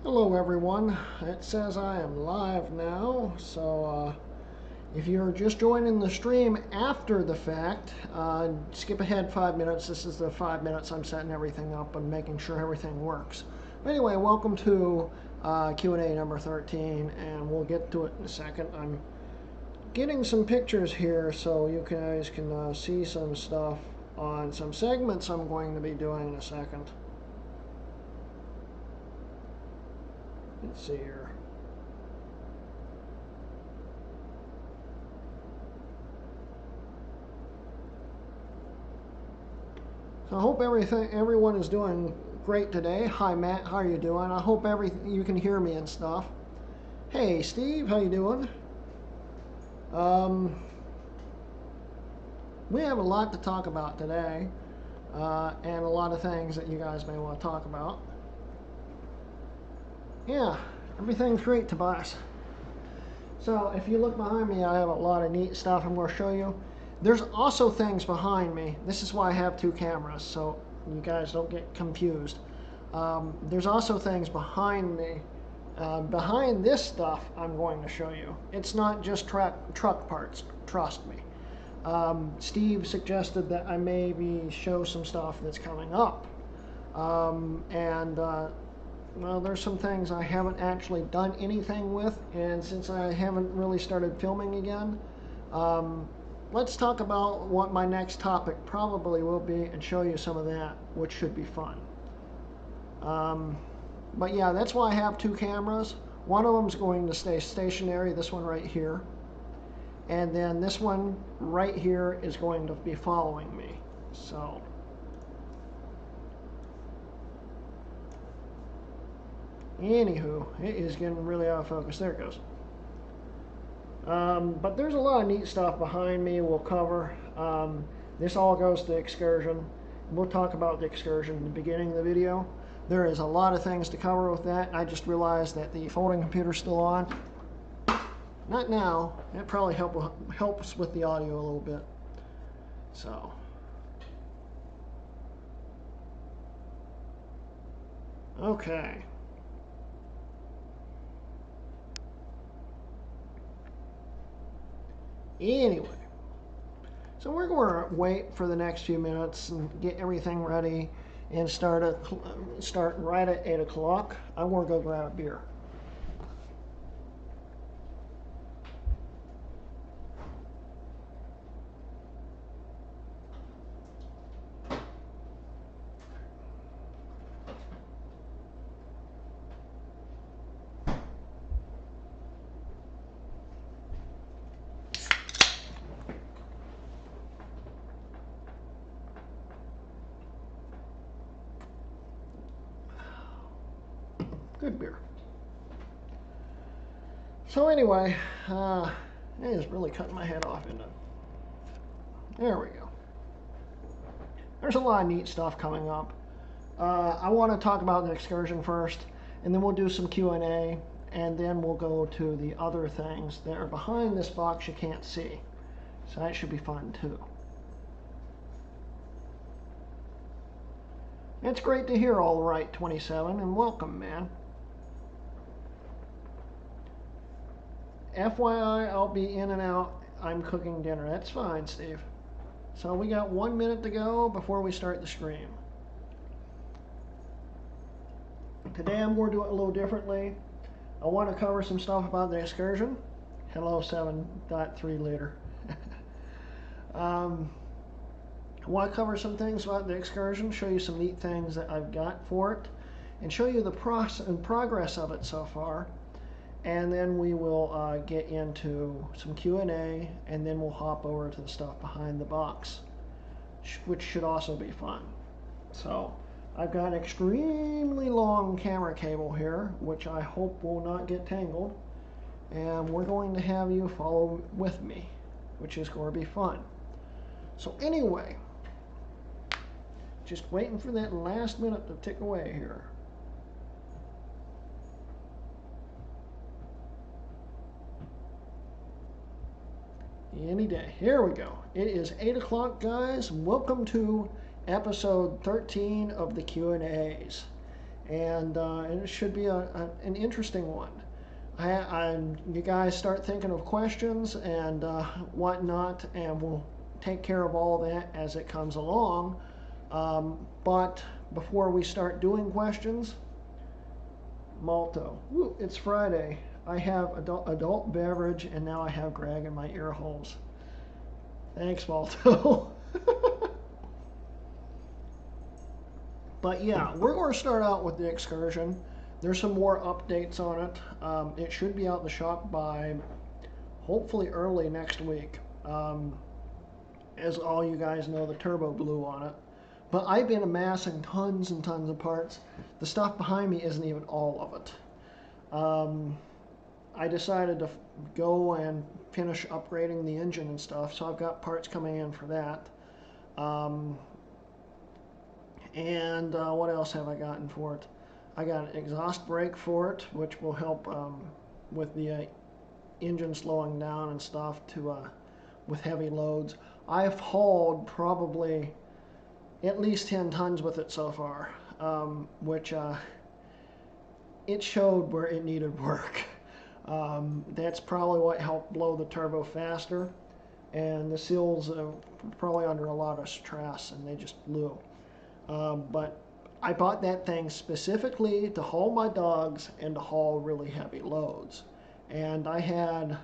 Hello everyone, it says I am live now, so if you're just joining the stream after the fact, skip ahead 5 minutes. This is the 5 minutes I'm setting everything up and making sure everything works. But anyway, welcome to Q&A number 13, and we'll get to it in a second. I'm getting some pictures here so you guys can see some stuff on some segments I'm going to be doing in a second. Let's see here. So I hope everyone is doing great today. Hi Matt, how are you doing? I hope you can hear me and stuff. Hey Steve, how you doing? We have a lot to talk about today, and a lot of things that you guys may want to talk about. Yeah, everything's great, Tobias. So if you look behind me, I have a lot of neat stuff I'm going to show you. There's also things behind me. This is why I have two cameras, so you guys don't get confused. There's also things behind me. Behind this stuff I'm going to show you. It's not just truck parts, trust me. Steve suggested that I maybe show some stuff that's coming up. Well, there's some things I haven't actually done anything with, and since I haven't really started filming again, let's talk about what my next topic probably will be and show you some of that, which should be fun. But yeah, that's why I have two cameras. One of them's going to stay stationary, this one right here. And then this one right here is going to be following me. So anywho, it is getting really out of focus. There it goes. But there's a lot of neat stuff behind me we'll cover. This all goes to Excursion. We'll talk about the Excursion in the beginning of the video. There is a lot of things to cover with that. I just realized that the folding computer's still on. Not now. It probably helps with the audio a little bit. So. Okay. Anyway, so we're going to wait for the next few minutes and get everything ready and start right at 8 o'clock. I'm going to go grab a beer. Good beer. So anyway, it is really cutting my head off, isn't it? There we go. There's a lot of neat stuff coming up. I want to talk about the Excursion first, and then we'll do some Q&A, and then we'll go to the other things that are behind this box you can't see. So that should be fun too. It's great to hear All Right 27, and welcome, man. FYI, I'll be in and out. I'm cooking dinner. That's fine, Steve. So we got 1 minute to go before we start the stream. Today I'm going to do it a little differently. I want to cover some stuff about the Excursion. Hello 7.3 later. I want to cover some things about the Excursion, show you some neat things that I've got for it, and show you the progress of it so far. And then we will get into some Q&A, and then we'll hop over to the stuff behind the box, which should also be fun. So I've got an extremely long camera cable here, which I hope will not get tangled. And we're going to have you follow with me, which is going to be fun. So anyway, just waiting for that last minute to tick away here. Any day. Here we go. It is 8 o'clock, guys. Welcome to episode 13 of the Q&As. and it should be an interesting one. You guys start thinking of questions and whatnot, and we'll take care of all that as it comes along. But before we start doing questions, Malto. Woo, it's Friday. I have adult beverage, and now I have Greg in my ear holes. Thanks, Malto. But yeah, we're going to start out with the Excursion. There's some more updates on it. It should be out in the shop by hopefully early next week. As all you guys know, the turbo blew on it. But I've been amassing tons and tons of parts. The stuff behind me isn't even all of it. I decided to go and finish upgrading the engine and stuff, so I've got parts coming in for that. And what else have I gotten for it? I got an exhaust brake for it, which will help with the engine slowing down and stuff with heavy loads. I've hauled probably at least 10 tons with it so far, which it showed where it needed work. That's probably what helped blow the turbo faster, and the seals were probably under a lot of stress and they just blew. But I bought that thing specifically to haul my dogs and to haul really heavy loads. And I had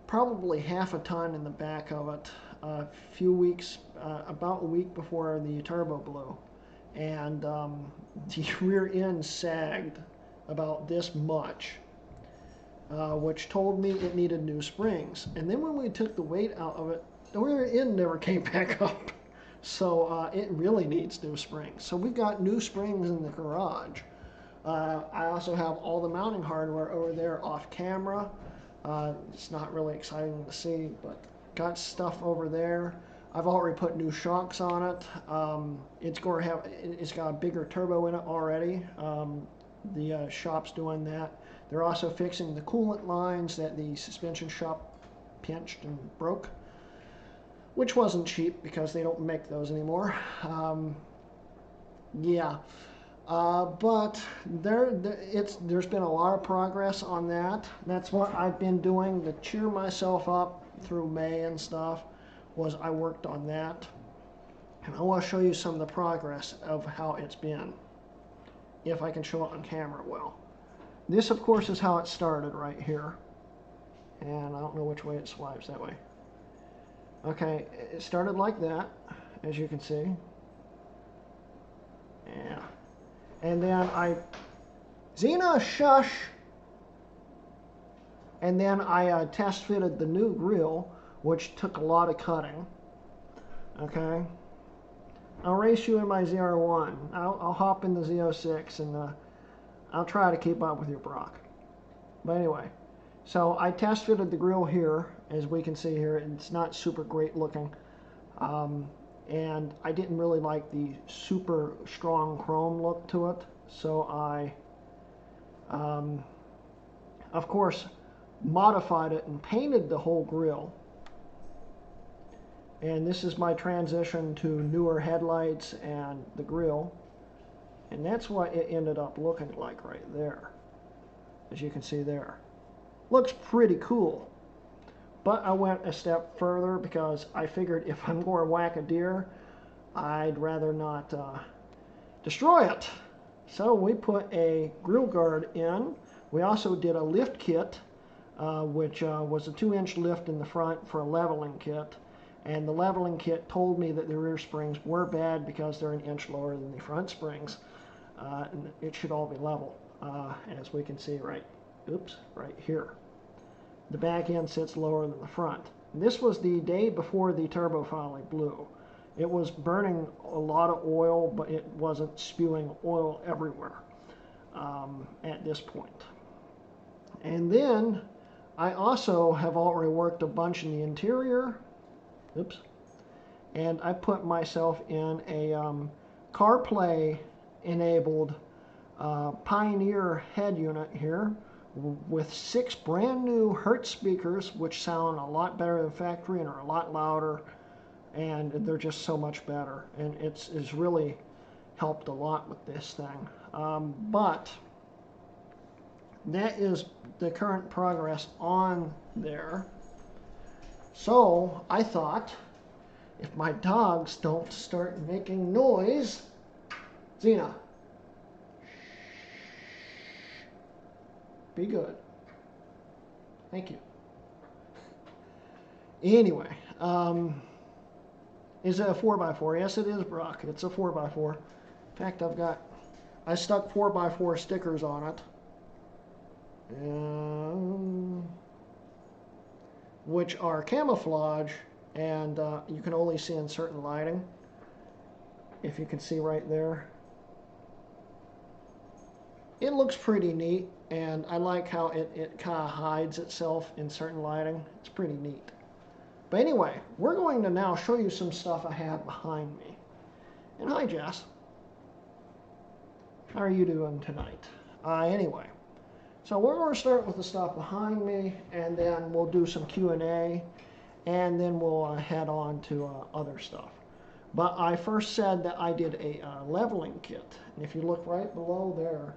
probably half a ton in the back of it a few weeks, about a week before the turbo blew. And the rear end sagged about this much, which told me it needed new springs. And then when we took the weight out of it, the rear end never came back up. So it really needs new springs. So we've got new springs in the garage. I also have all the mounting hardware over there off camera. It's not really exciting to see, but got stuff over there. I've already put new shocks on it. It's got a bigger turbo in it already. The shop's doing that. They're also fixing the coolant lines that the suspension shop pinched and broke, which wasn't cheap because they don't make those anymore. But there's been a lot of progress on that. That's what I've been doing to cheer myself up through May and stuff, was I worked on that. And I want to show you some of the progress of how it's been, if I can show it on camera well. This, of course, is how it started right here. And I don't know which way it swipes that way. Okay, it started like that, as you can see. Yeah. And then Xena, shush! And then I test fitted the new grill, which took a lot of cutting. Okay. I'll race you in my ZR1. I'll hop in the Z06 and I'll try to keep up with your Brock. But anyway. So I test fitted the grill here, as we can see here. It's not super great looking. And I didn't really like the super strong chrome look to it. So I, of course, modified it and painted the whole grill. And this is my transition to newer headlights and the grill. And that's what it ended up looking like right there, as you can see there. Looks pretty cool. But I went a step further because I figured if I'm going to whack a deer, I'd rather not destroy it. So we put a grill guard in. We also did a lift kit, which was a 2-inch lift in the front for a leveling kit. And the leveling kit told me that the rear springs were bad because they're an inch lower than the front springs. And it should all be level, as we can see right here. The back end sits lower than the front. And this was the day before the turbo finally blew. It was burning a lot of oil, but it wasn't spewing oil everywhere at this point. And then I also have already worked a bunch in the interior. Oops. And I put myself in a CarPlay enabled Pioneer head unit here with 6 brand new Hertz speakers, which sound a lot better than factory and are a lot louder, and they're just so much better. And it's really helped a lot with this thing. But that is the current progress on there. So I thought, if my dogs don't start making noise, Xena, be good. Thank you. Anyway, is it a 4x4? Yes, it is, Brock. It's a 4x4. In fact, I stuck 4x4 stickers on it. Which are camouflage, and you can only see in certain lighting. If you can see right there. It looks pretty neat, and I like how it kind of hides itself in certain lighting. It's pretty neat. But anyway, we're going to now show you some stuff I have behind me. And hi, Jess. How are you doing tonight? Anyway, so we're going to start with the stuff behind me, and then we'll do some Q&A, and then we'll head on to other stuff. But I first said that I did a leveling kit. And if you look right below there,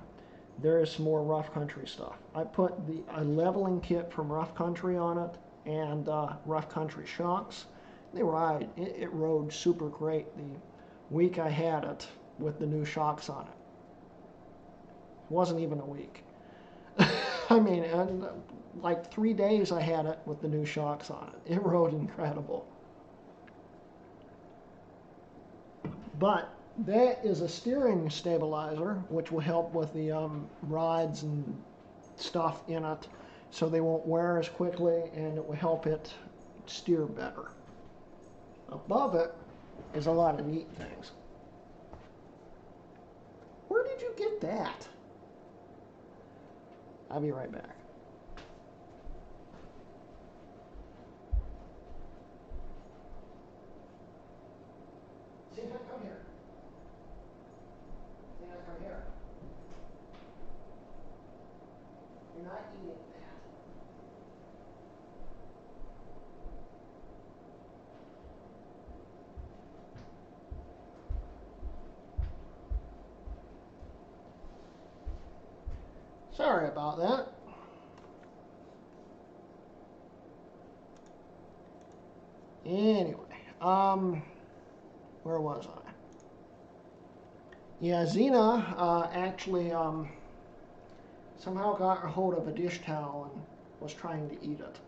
there is some more rough country stuff. I put a leveling kit from Rough Country on it, and Rough Country shocks. It rode super great the week I had it with the new shocks on it. It wasn't even a week. I mean, like 3 days I had it with the new shocks on it. It rode incredible. But that is a steering stabilizer, which will help with the rods and stuff in it, so they won't wear as quickly, and it will help it steer better. Above it is a lot of neat things. Where did you get that? I'll be right back. Santa, come here. Santa, come here. You're not eating that. Sorry about that. Anyway, where was I? Yeah, Xena actually somehow got a hold of a dish towel and was trying to eat it.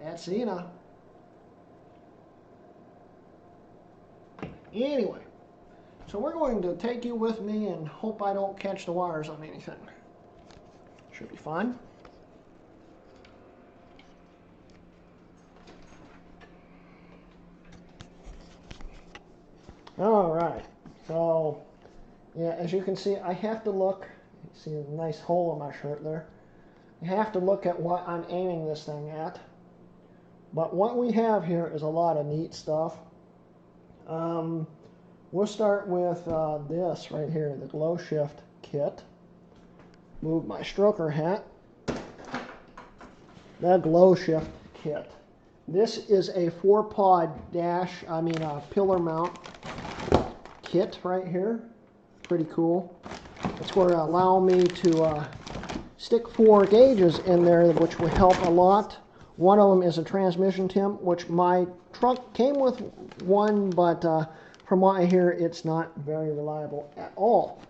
That's Xena. Anyway, so we're going to take you with me and hope I don't catch the wires on anything. Should be fine. All right, so yeah, as you can see, I have to look. See a nice hole in my shirt there. You have to look at what I'm aiming this thing at. But what we have here is a lot of neat stuff. We'll start with this right here, the Glow Shift kit. Move my stroker hat. The Glow Shift kit. This is a 4-pod pillar mount kit right here. Pretty cool. It's going to allow me to stick 4 gauges in there, which will help a lot. One of them is a transmission temp, which my truck came with one, but from what I hear, it's not very reliable at all.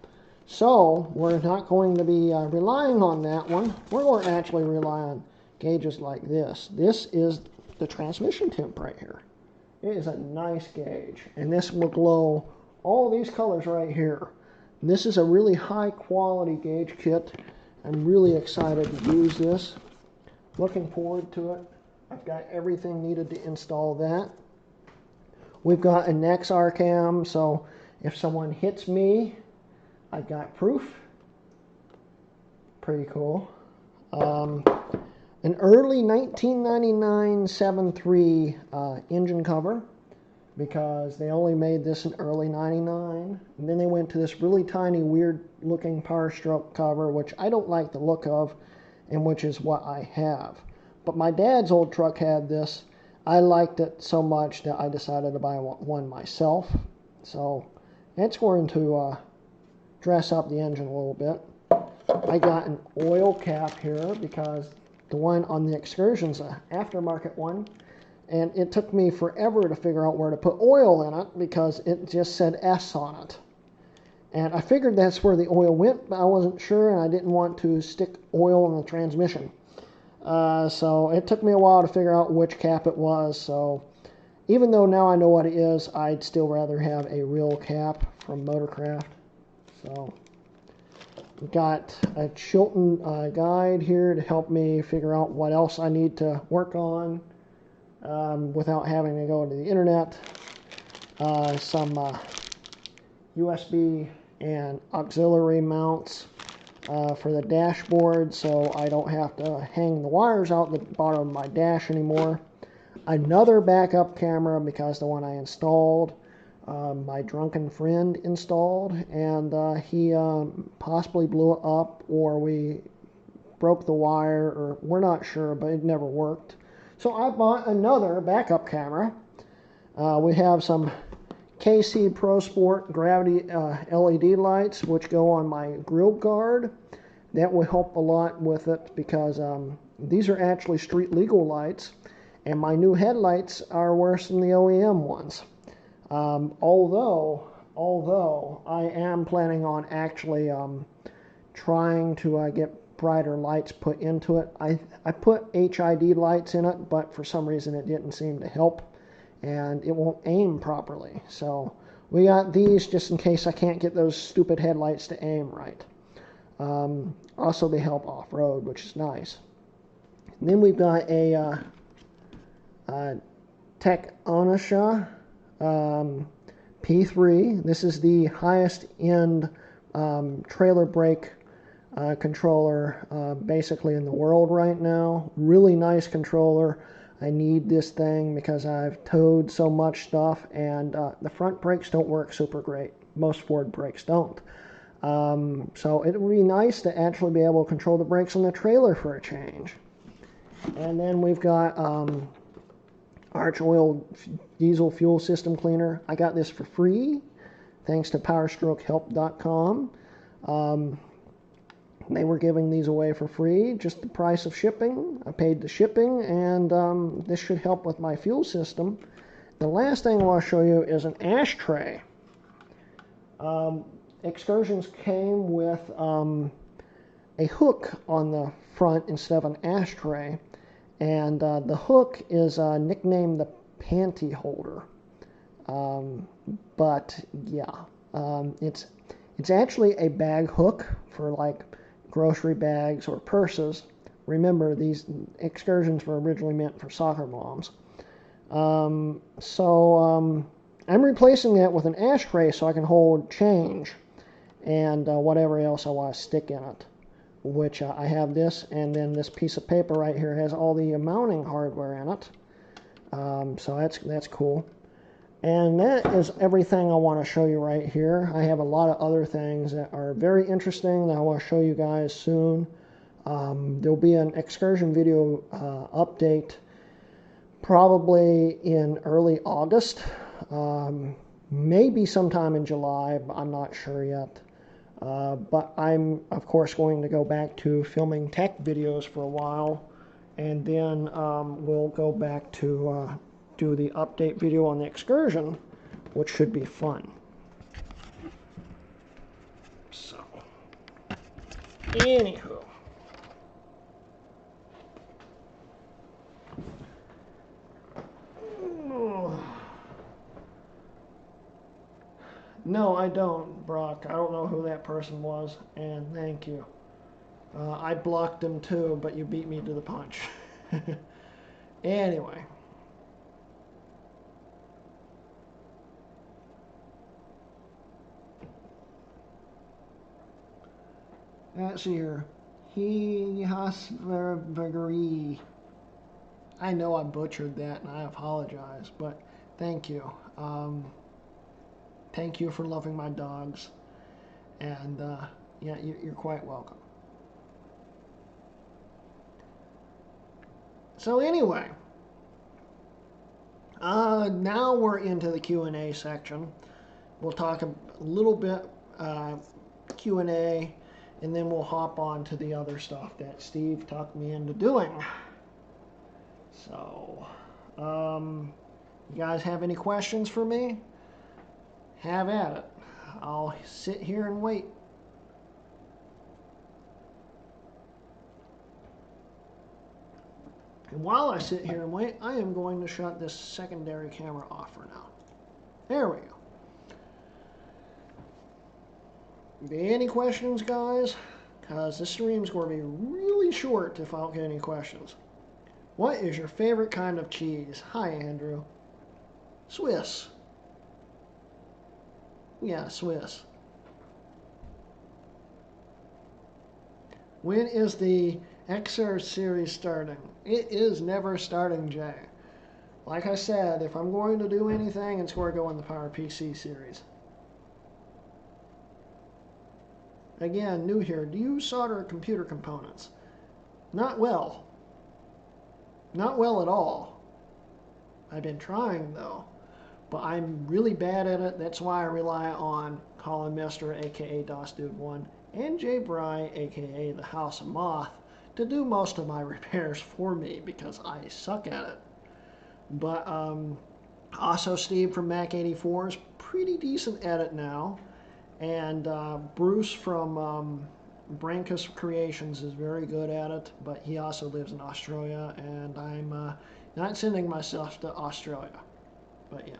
So we're not going to be relying on that one. We're going to actually rely on gauges like this. This is the transmission temp right here. It is a nice gauge, and this will glow all these colors right here. And this is a really high quality gauge kit. I'm really excited to use this. Looking forward to it. I've got everything needed to install that. We've got a Nexar cam, so if someone hits me, I've got proof. Pretty cool. An early 1999 7.3 engine cover, because they only made this in early 99. And then they went to this really tiny, weird looking Power Stroke cover, which I don't like the look of, and which is what I have. But my dad's old truck had this. I liked it so much that I decided to buy one myself. So it's going to dress up the engine a little bit. I got an oil cap here because the one on the Excursion's an aftermarket one, and it took me forever to figure out where to put oil in it because it just said S on it. And I figured that's where the oil went, but I wasn't sure, and I didn't want to stick oil in the transmission. So it took me a while to figure out which cap it was. So even though now I know what it is, I'd still rather have a real cap from Motorcraft. So we've got a Chilton guide here to help me figure out what else I need to work on without having to go to the internet. Some USB and auxiliary mounts for the dashboard so I don't have to hang the wires out the bottom of my dash anymore. Another backup camera because the one I installed, my drunken friend installed, and he possibly blew it up, or we broke the wire, or we're not sure, but it never worked. So I bought another backup camera. We have some KC Pro Sport gravity LED lights which go on my grill guard. That will help a lot with it because these are actually street legal lights, and my new headlights are worse than the OEM ones. Although I am planning on actually trying to get brighter lights put into it. I put HID lights in it, but for some reason it didn't seem to help, and it won't aim properly. So we got these just in case I can't get those stupid headlights to aim right. Also they help off-road, which is nice. And then we've got a Tech Onisha P3. This is the highest end trailer brake controller basically in the world right now. Really nice controller. I need this thing because I've towed so much stuff, and the front brakes don't work super great. Most Ford brakes don't. So it would be nice to actually be able to control the brakes on the trailer for a change. And then we've got Arch Oil Diesel Fuel System Cleaner. I got this for free thanks to PowerstrokeHelp.com. They were giving these away for free, just the price of shipping. I paid the shipping, and this should help with my fuel system. The last thing I want to show you is an ashtray. Excursions came with a hook on the front instead of an ashtray, and the hook is nicknamed the panty holder. But yeah, it's actually a bag hook for like grocery bags or purses. Remember, these Excursions were originally meant for soccer moms. I'm replacing that with an ashtray so I can hold change and whatever else I want to stick in it, which I have this, and then this piece of paper right here has all the mounting hardware in it. So that's cool. And that is everything I want to show you right here. I have a lot of other things that are very interesting that I want to show you guys soon. There'll be an Excursion video update probably in early August. Maybe sometime in July, but I'm not sure yet. But I'm, of course, going to go back to filming tech videos for a while, and then we'll go back to do the update video on the Excursion, which should be fun. So, anywho. No, I don't, Brock. I don't know who that person was, and thank you. I blocked him too, but you beat me to the punch. Anyway. Let's see here. He has very. I know I butchered that, and I apologize, but thank you. Thank you for loving my dogs, and yeah, you're quite welcome. So anyway, now we're into the Q&A section. We'll talk a little bit Q&A, and then we'll hop on to the other stuff that Steve talked me into doing. So, you guys have any questions for me? Have at it. I'll sit here and wait. And while I sit here and wait, I am going to shut this secondary camera off for now. There we go. Any questions, guys? Because this stream's going to be really short if I don't get any questions. What is your favorite kind of cheese? Hi, Andrew. Swiss. Yeah, Swiss. When is the Excursion series starting? It is never starting, Jay. Like I said, if I'm going to do anything, it's going to go in the PowerPC series. Again, new here. Do you solder computer components? Not well. Not well at all. I've been trying, though. But I'm really bad at it. That's why I rely on Colin Mister, a.k.a. DOSDude1, and Jay Bry, a.k.a. the House of Moth, to do most of my repairs for me because I suck at it. But also Steve from Mac84 is pretty decent at it now. And Bruce from Brankus Creations is very good at it, but he also lives in Australia, and I'm not sending myself to Australia. But yeah.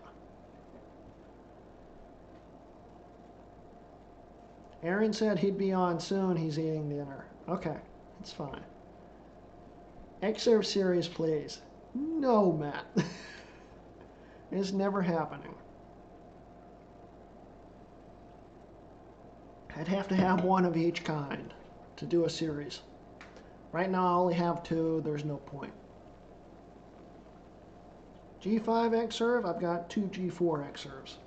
Aaron said he'd be on soon. He's eating dinner. Okay, it's fine. Xserve series, please. No, Matt. It's never happening. I'd have to have one of each kind to do a series. Right now I only have two. There's no point. G5 Xserve, I've got two G4 Xserves.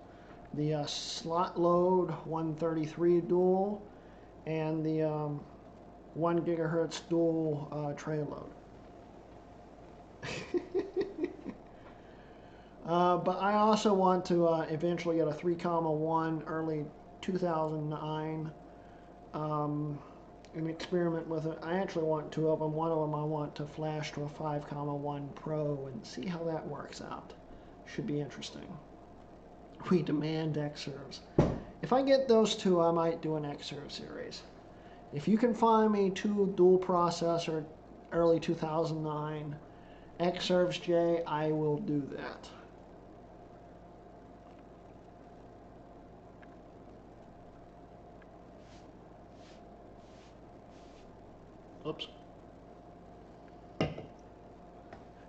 The slot load 133 dual and the 1 gigahertz dual tray load. But I also want to eventually get a 3,1 early 2009 and experiment with it. I actually want two of them. One of them I want to flash to a 5,1 Pro and see how that works out. Should be interesting. We demand Xserves. If I get those two, I might do an Xserve series. If you can find me two dual processor early 2009 Xserves, Jay, I will do that. Oops.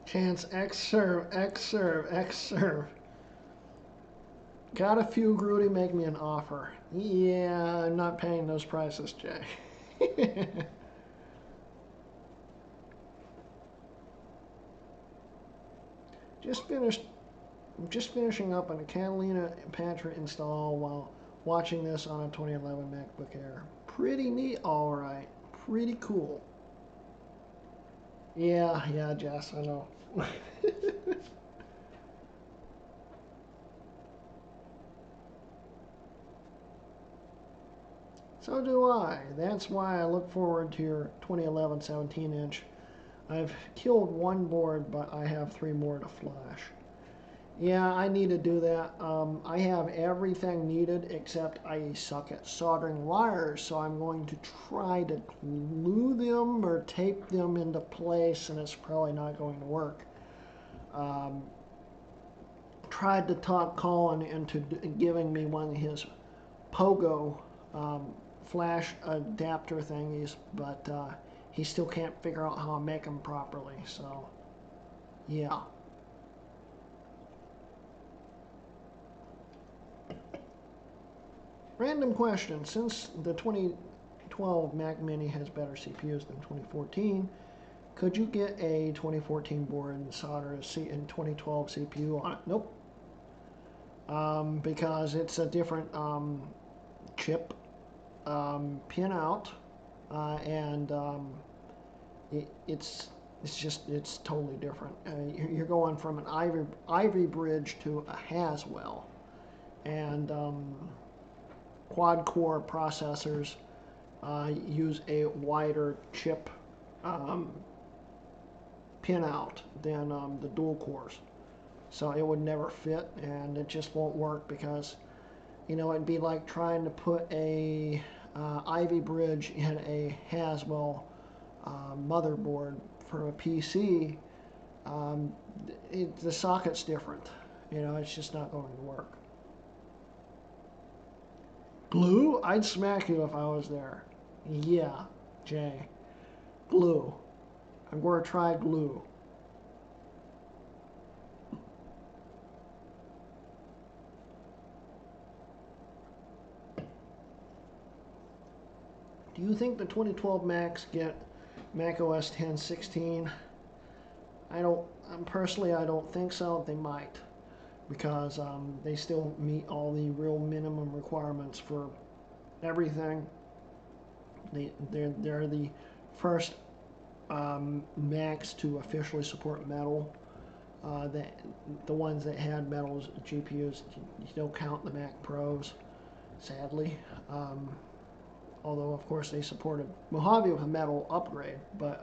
Chance Xserve, Xserve, Xserve. Got a few, Grudy, make me an offer. Yeah, I'm not paying those prices, Jay. I'm just finishing up on a Catalina Pantry install while watching this on a 2011 MacBook Air. Pretty neat, alright. Pretty cool. Yeah, Jess, I know. So do I. That's why I look forward to your 2011 17-inch. I've killed one board, but I have 3 more to flash. Yeah, I need to do that. I have everything needed except I suck at soldering wires, so I'm going to try to glue them or tape them into place, and it's probably not going to work. Tried to talk Colin into giving me one of his Pogo flash adapter thingies, but he still can't figure out how to make them properly, so yeah. Random question, since the 2012 Mac Mini has better CPUs than 2014, could you get a 2014 board and solder a in 2012 CPU on it? Nope. Because it's a different chip pin out, and it's totally different. You're going from an Ivy bridge to a Haswell, and quad-core processors use a wider chip um, pinout than the dual cores. So it would never fit, and it just won't work because, you know, it'd be like trying to put a Ivy bridge in a Haswell motherboard for a PC. Um, the socket's different. You know, it's just not going to work. Glue? I'd smack you if I was there. Yeah, Jay. Glue. I'm going to try glue. Do you think the 2012 Macs get Mac OS 10.16? Personally, I don't think so. They might, because they still meet all the real minimum requirements for everything. They're the first Macs to officially support metal. The ones that had metal GPUs, you don't count the Mac Pros, sadly. Although of course they supported Mojave with a metal upgrade, but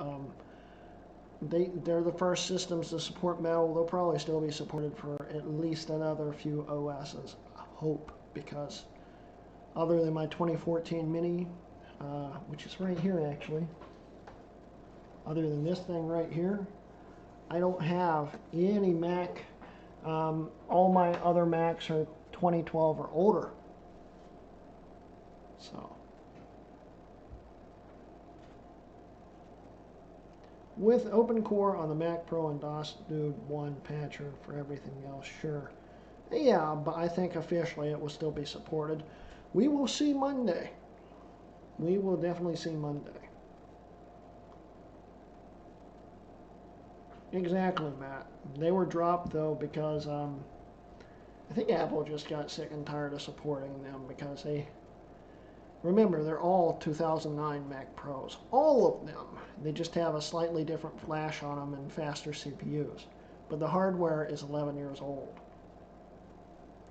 they're the first systems to support metal. They'll probably still be supported for at least another few OSs, I hope, because other than my 2014 Mini, which is right here actually, other than this thing right here, I don't have any Mac. All my other Macs are 2012 or older. So, with OpenCore on the Mac Pro and DOS Dude 1 patcher for everything else, sure. Yeah, but I think officially it will still be supported. We will see Monday. We will definitely see Monday. Exactly, Matt. They were dropped though because I think Apple just got sick and tired of supporting them because remember, they're all 2009 Mac Pros. All of them. They just have a slightly different flash on them and faster CPUs. But the hardware is 11 years old.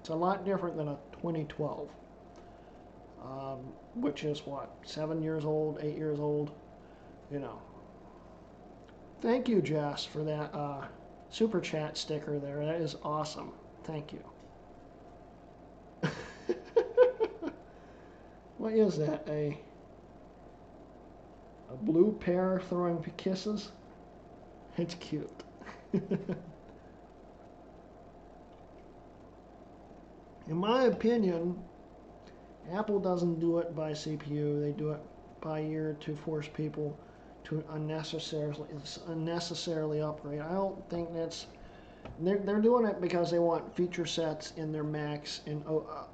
It's a lot different than a 2012. Which is what, 7 years old, 8 years old, you know. Thank you, Jess, for that super chat sticker there. That is awesome. Thank you. What is that? A blue pear throwing kisses? It's cute. In my opinion, Apple doesn't do it by CPU. They do it by ear to force people to unnecessarily upgrade. I don't think that's... They're doing it because they want feature sets in their Macs and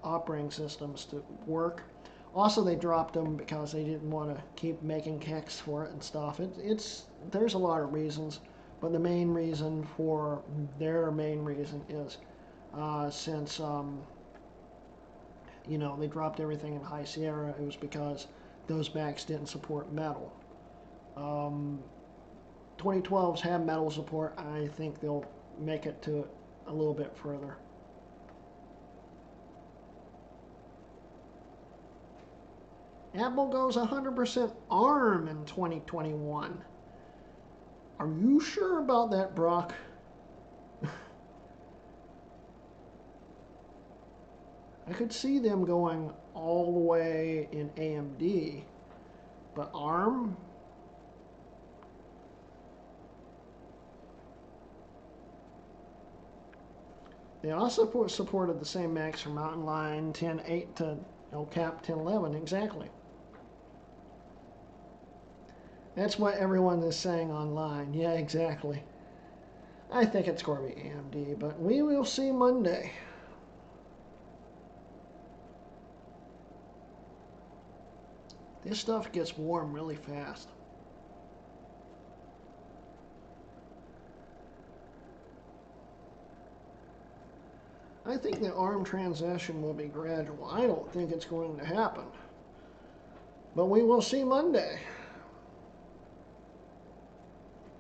operating systems to work. Also, they dropped them because they didn't want to keep making kicks for it and stuff. There's a lot of reasons, but the main reason for their main reason is since you know, they dropped everything in High Sierra, it was because those Macs didn't support metal. 2012s have metal support. I think they'll make it to a little bit further. Apple goes 100% ARM in 2021. Are you sure about that, Brock? I could see them going all the way in AMD, but ARM? They also supported the same Macs from Mountain Lion 10.8 to El Cap 10.11, exactly. That's what everyone is saying online. Yeah, exactly. I think it's going to be AMD, but we will see Monday. This stuff gets warm really fast. I think the ARM transition will be gradual. I don't think it's going to happen. But we will see Monday.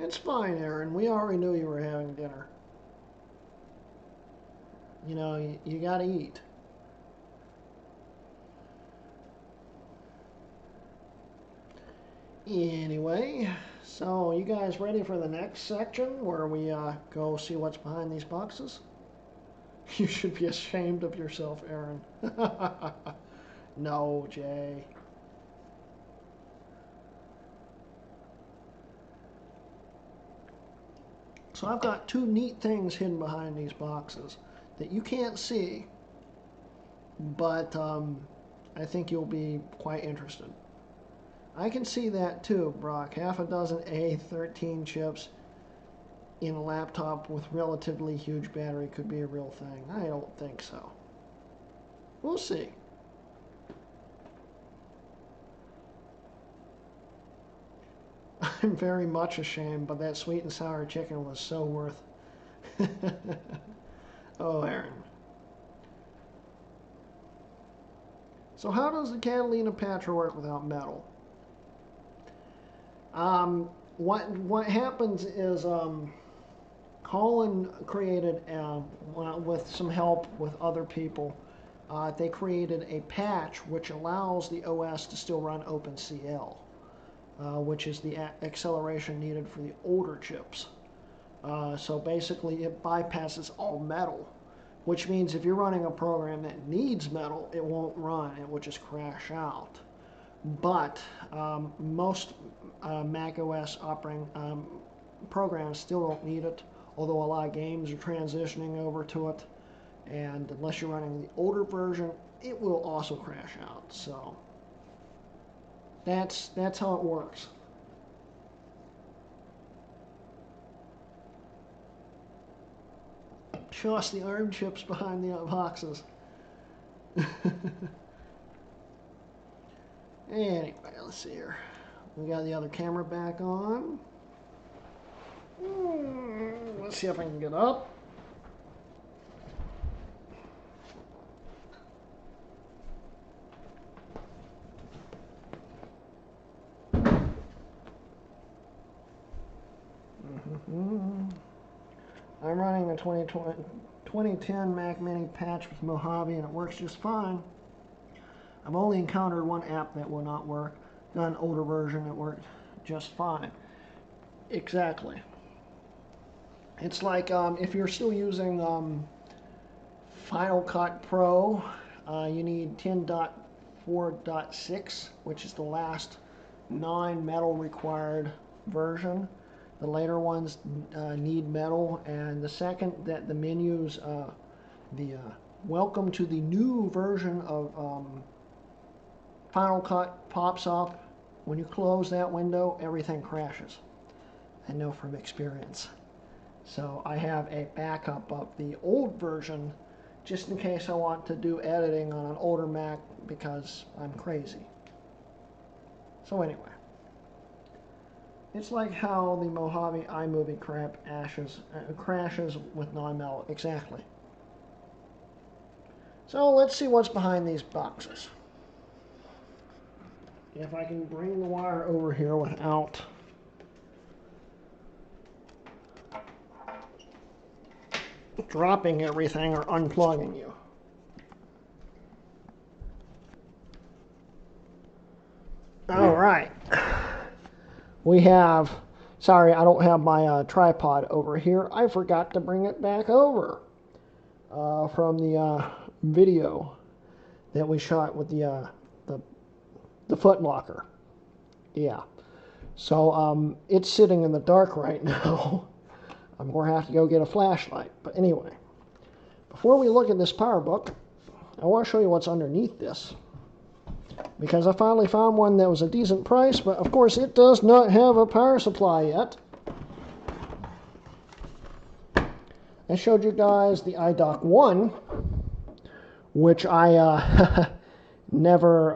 It's fine, Aaron. We already knew you were having dinner. You know, you gotta eat. Anyway, so you guys ready for the next section where we go see what's behind these boxes? You should be ashamed of yourself, Aaron. No, Jay. So I've got two neat things hidden behind these boxes that you can't see, but I think you'll be quite interested. I can see that too, Brock. Half a dozen A13 chips in a laptop with relatively huge battery could be a real thing. I don't think so. We'll see. I'm very much ashamed, but that sweet and sour chicken was so worth. Oh, Aaron. So how does the Catalina Patra work without metal? What happens is Colin created, with some help with other people, they created a patch which allows the OS to still run OpenCL, which is the acceleration needed for the older chips. So basically it bypasses all metal, which means if you're running a program that needs metal, it won't run, it will just crash out. But most Mac OS operating programs still don't need it, although a lot of games are transitioning over to it. And unless you're running the older version, it will also crash out. So that's how it works. Show us the ARM chips behind the boxes. Anyway, let's see here. We got the other camera back on. Let's see if I can get up. I'm running the 2010 Mac Mini patch with Mojave, and it works just fine. I've only encountered one app that will not work. Got an older version that worked just fine. Exactly. It's like if you're still using Final Cut Pro, you need 10.4.6, which is the last non-metal required version. The later ones need metal, and the second that the menus, welcome to the new version of Final Cut pops up, when you close that window, everything crashes. I know from experience. So I have a backup of the old version just in case I want to do editing on an older Mac because I'm crazy. So anyway, it's like how the Mojave iMovie crashes with non-metal. Exactly. So let's see what's behind these boxes. If I can bring the wire over here without dropping everything or unplugging you. All right. We have, sorry, I don't have my tripod over here. I forgot to bring it back over from the video that we shot with the foot locker. Yeah. So it's sitting in the dark right now. I'm going to have to go get a flashlight. But anyway, before we look at this PowerBook, I want to show you what's underneath this. Because I finally found one that was a decent price, but of course it does not have a power supply yet. I showed you guys the iDock 1, which I never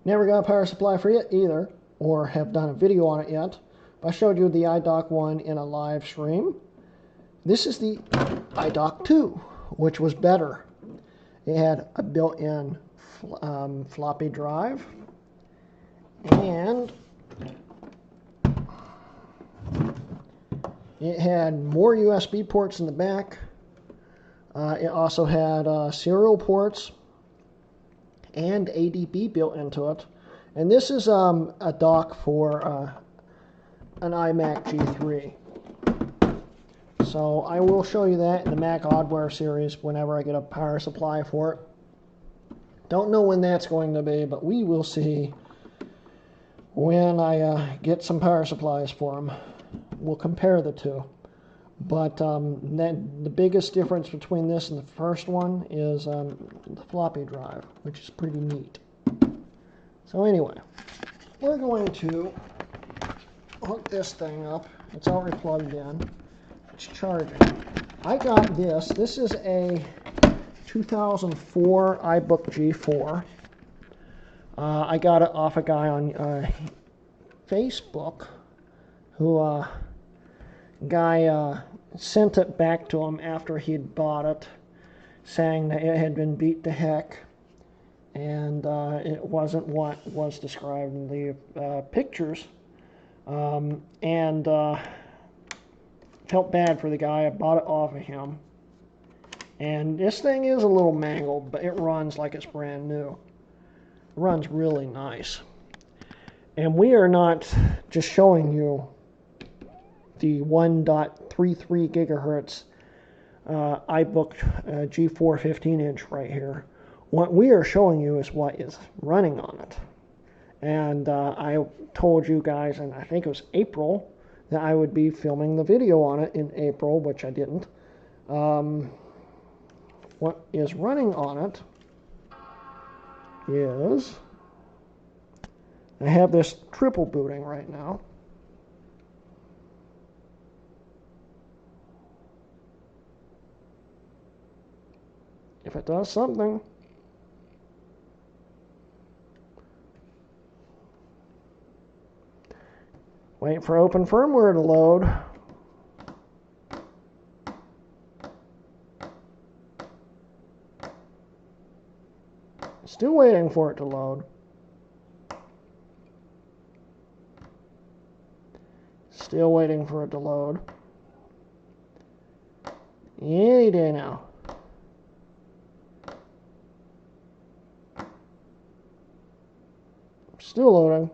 got a power supply for it either, or have done a video on it yet. I showed you the iDock 1 in a live stream. This is the iDock 2, which was better. It had a built-in floppy drive, and it had more USB ports in the back. It also had serial ports and ADB built into it, And this is a dock for an iMac G3. So I will show you that in the Mac Oddware series whenever I get a power supply for it. Don't know when that's going to be, but we will see when I get some power supplies for them. We'll compare the two. But the biggest difference between this and the first one is the floppy drive, which is pretty neat. So anyway, we're going to hook this thing up. It's already plugged in. It's charging. I got this. This is a 2004 iBook G4. I got it off a guy on Facebook who sent it back to him after he'd bought it, saying that it had been beat to heck and it wasn't what was described in the pictures, and felt bad for the guy. I bought it off of him, and this thing is a little mangled, but it runs like it's brand new. It runs really nice. And we are not just showing you the 1.33 gigahertz iBook G4 15-inch right here. What we are showing you is what is running on it. And I told you guys, and I think it was April, that I would be filming the video on it in April, which I didn't. What is running on it is, I have this triple booting right now. If it does something. Wait for open firmware to load. Still waiting for it to load. Still waiting for it to load. Any day now. Still loading.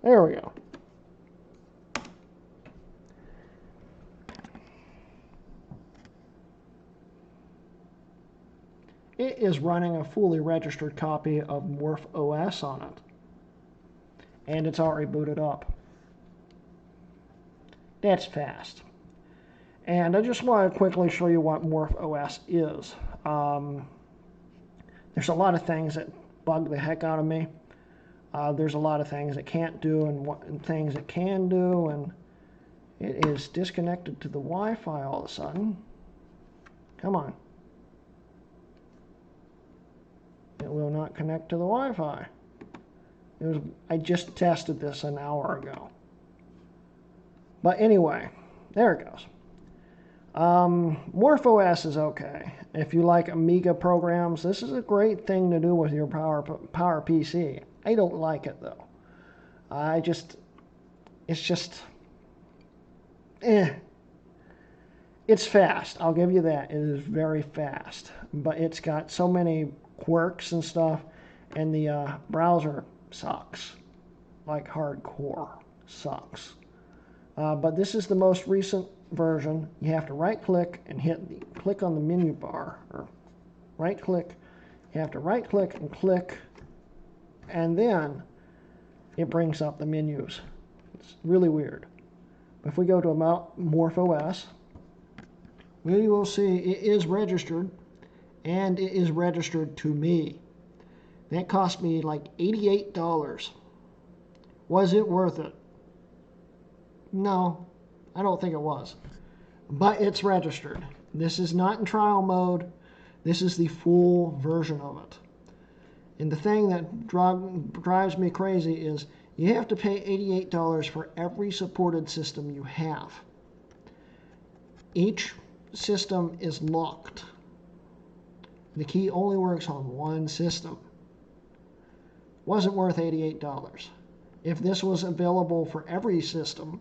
There we go. It is running a fully registered copy of Morph OS on it. And it's already booted up. That's fast. And I just want to quickly show you what Morph OS is. There's a lot of things that bug the heck out of me. There's a lot of things it can't do and things it can do, and it is disconnected to the Wi-Fi all of a sudden. Come on. It will not connect to the Wi-Fi. I just tested this an hour ago. But anyway, there it goes. Morph OS is okay. If you like Amiga programs, this is a great thing to do with your Power PC. I don't like it though. It's just, It's fast. I'll give you that. It is very fast. But it's got so many quirks and stuff, and the browser sucks. Like hardcore sucks. But this is the most recent version. You have to right-click and click on the menu bar, or right-click. You have to right-click and click, and then it brings up the menus. It's really weird. If we go to Morph OS, we will see it is registered, and it is registered to me. That cost me like $88. Was it worth it? No, I don't think it was. But it's registered. This is not in trial mode. This is the full version of it. And the thing that drives me crazy is you have to pay $88 for every supported system you have. Each system is locked. The key only works on one system. Wasn't worth $88. If this was available for every system,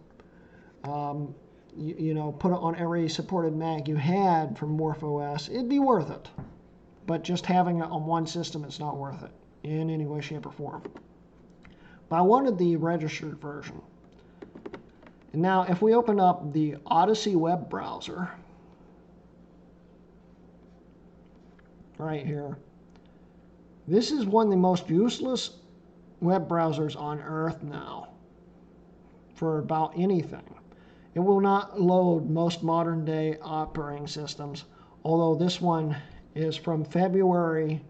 you know, put it on every supported Mac you had from Morph OS, it'd be worth it. But just having it on one system, it's not worth it in any way, shape, or form. But I wanted the registered version. And now if we open up the Odyssey web browser, right here, this is one of the most useless web browsers on earth now for about anything. It will not load most modern day operating systems, although this one is from February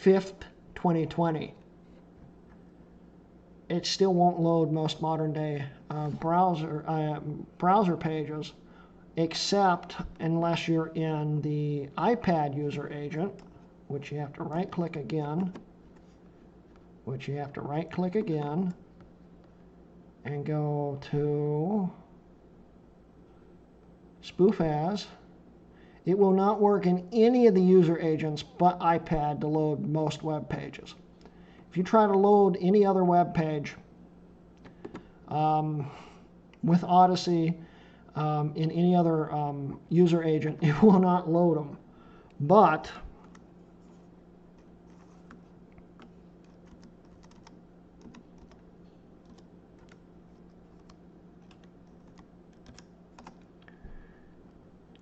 5th, 2020. It still won't load most modern day browser pages, except unless you're in the iPad user agent, which you have to right click again, and go to spoof as. It will not work in any of the user agents but iPad to load most web pages. If you try to load any other web page with Odyssey in any other user agent, it will not load them. But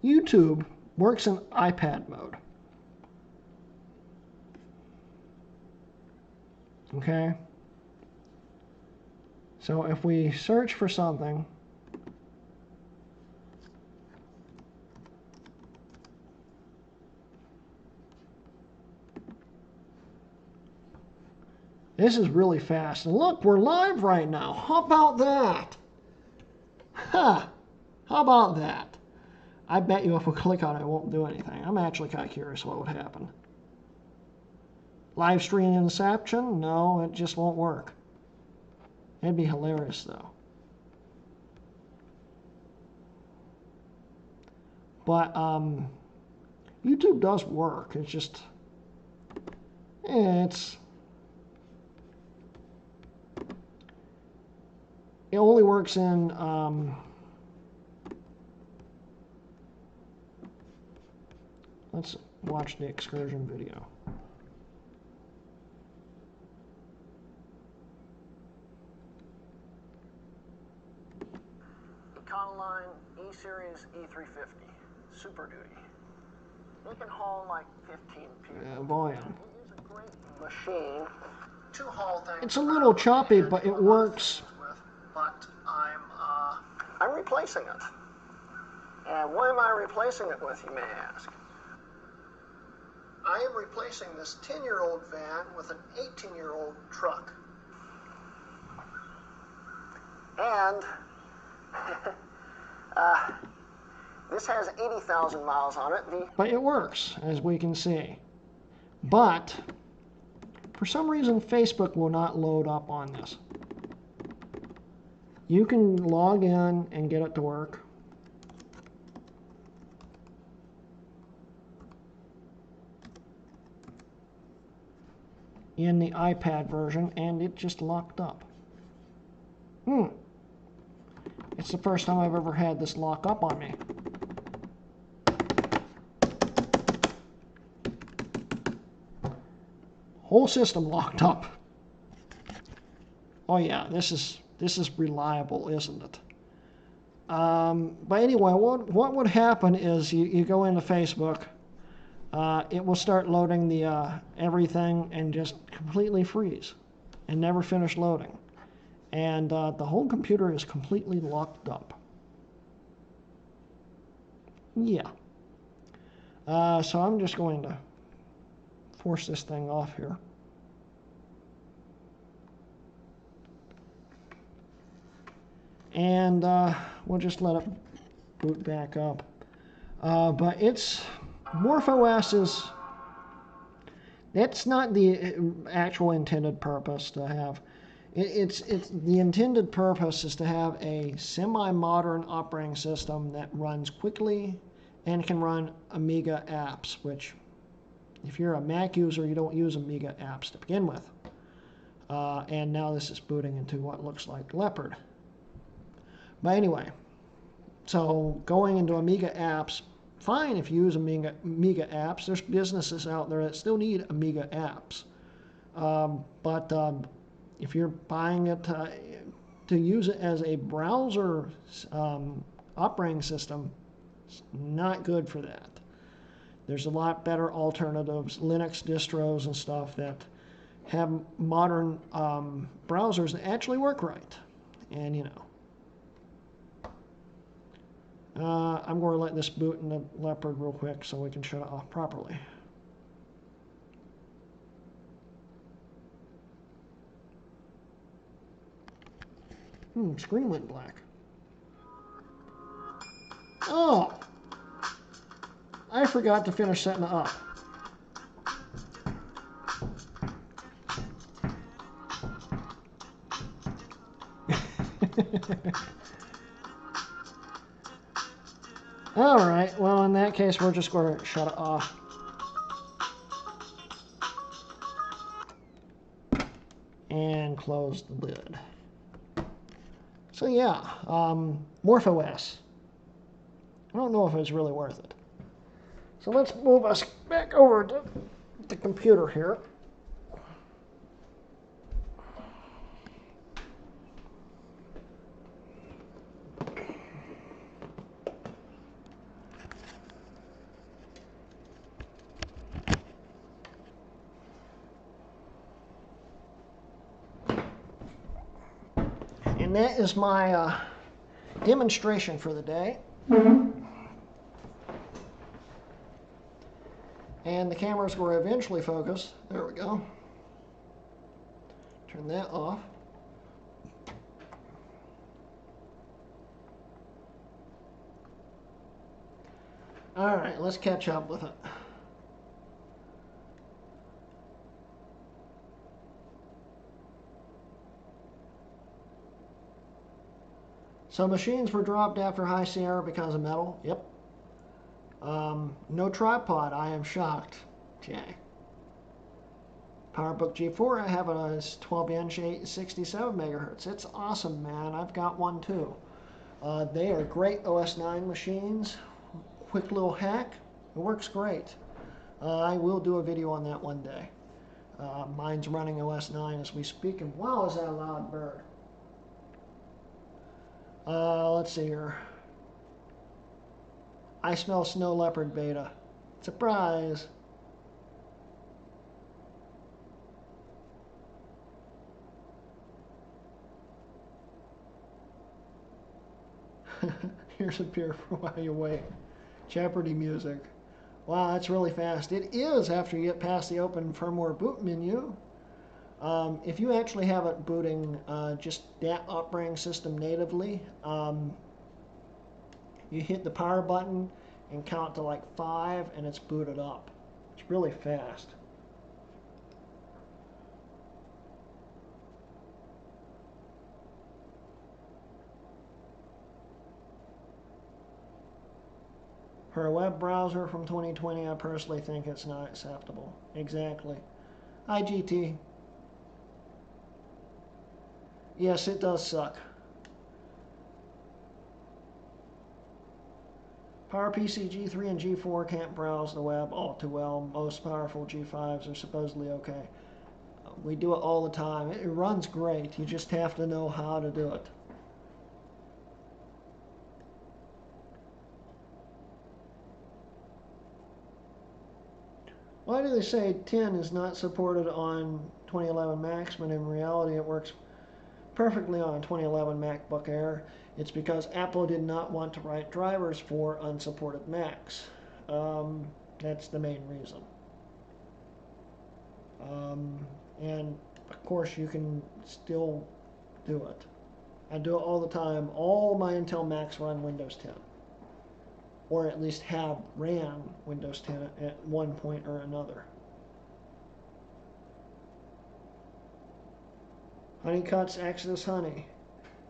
YouTube works in iPad mode. Okay? So if we search for something, this is really fast. And look, we're live right now. How about that? Ha! How about that? I bet you if we click on it, it won't do anything. I'm actually kind of curious what would happen. Live stream inception? No, it just won't work. It'd be hilarious though. But YouTube does work. It's just, it only works in let's watch the Excursion video. Econoline E-Series E350 Super Duty. It can haul like 15 people. Volume. It is a great machine to haul things. It's a little choppy, but it works. But I'm replacing it. And what am I replacing it with, you may ask? I am replacing this 10-year-old van with an 18-year-old truck. And this has 80,000 miles on it. But it works, as we can see. But for some reason, Facebook will not load up on this. You can log in and get it to work. In the iPad version, and it just locked up. It's the first time I've ever had this lock up on me. Whole system locked up. Oh yeah, this is reliable, isn't it? But anyway, what would happen is you go into Facebook. It will start loading the everything and just completely freeze and never finish loading. And the whole computer is completely locked up. Yeah. So I'm just going to force this thing off here. And we'll just let it boot back up. But it's MorphOS is, that's not the actual intended purpose to have. It's the intended purpose is to have a semi-modern operating system that runs quickly and can run Amiga apps, which if you're a Mac user, you don't use Amiga apps to begin with. And now this is booting into what looks like Leopard. But anyway, so going into Amiga apps, fine if you use Amiga apps. There's businesses out there that still need Amiga apps. But if you're buying it to use it as a browser operating system, it's not good for that. There's a lot better alternatives, Linux distros and stuff that have modern browsers that actually work right. And you know, I'm going to let this boot in the Leopard real quick so we can shut it off properly. Screen went black. Oh! I forgot to finish setting it up. Alright, well in that case we're just going to shut it off. And close the lid. So yeah, MorphOS. I don't know if it's really worth it. So let's move us back over to the computer here. And that is my demonstration for the day. And the cameras will eventually focus. There we go. Turn that off. All right, let's catch up with it. So machines were dropped after High Sierra because of metal. Yep. No tripod. I am shocked. Okay. PowerBook G4, I have a 12-inch 67 megahertz. It's awesome, man. I've got one too. They are great OS 9 machines. Quick little hack. It works great. I will do a video on that one day. Mine's running OS 9 as we speak. And wow, is that a loud bird. Let's see here. I smell Snow Leopard beta. Surprise! Here's a beer for while you wait. Jeopardy music. Wow, that's really fast. It is after you get past the open firmware boot menu. If you actually have it booting just that operating system natively, you hit the power button and count to like 5 and it's booted up. It's really fast. For a web browser from 2020, I personally think it's not acceptable. Exactly. IGT. Yes, it does suck. PowerPC G3 and G4 can't browse the web all too well. Most powerful G5s are supposedly okay. We do it all the time. It runs great. You just have to know how to do it. Why do they say 10 is not supported on 2011 Macs, when in reality it works perfectly on a 2011 MacBook Air? It's because Apple did not want to write drivers for unsupported Macs. That's the main reason. And of course you can still do it. I do it all the time. All my Intel Macs run Windows 10. Or at least have ran Windows 10 at one point or another. Honeycutt's Exodus Honey.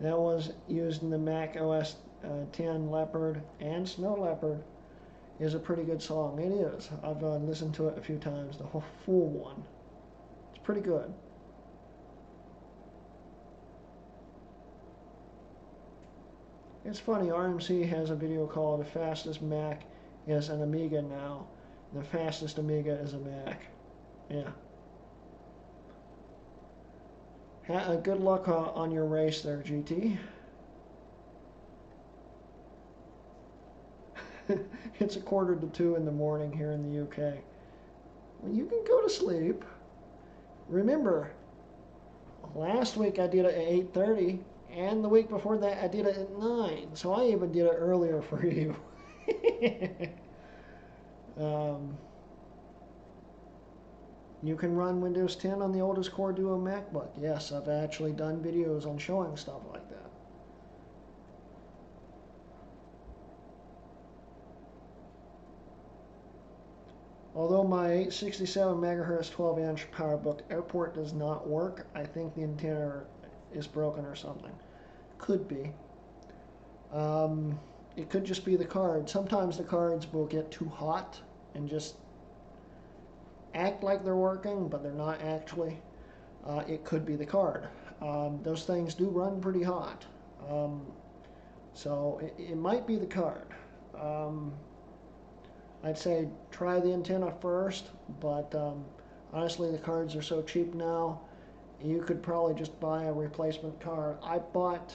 That was used in the Mac OS 10 Leopard and Snow Leopard. Is a pretty good song. It is. I've listened to it a few times, the whole full one. It's pretty good. It's funny, RMC has a video called The Fastest Mac is an Amiga Now. The fastest Amiga is a Mac. Yeah. Good luck on your race there, GT. It's 1:45 in the morning here in the UK. Well, you can go to sleep. Remember, last week I did it at 8:30, and the week before that I did it at 9. So I even did it earlier for you. um, you can run Windows 10 on the oldest Core Duo MacBook. Yes, I've actually done videos on showing stuff like that. Although my 867 megahertz 12-inch PowerBook Airport does not work, I think the antenna is broken or something. Could be. It could just be the card. Sometimes the cards will get too hot and just act like they're working, but they're not actually. It could be the card. Those things do run pretty hot. So it might be the card. I'd say try the antenna first, but honestly the cards are so cheap now, you could probably just buy a replacement card. I bought,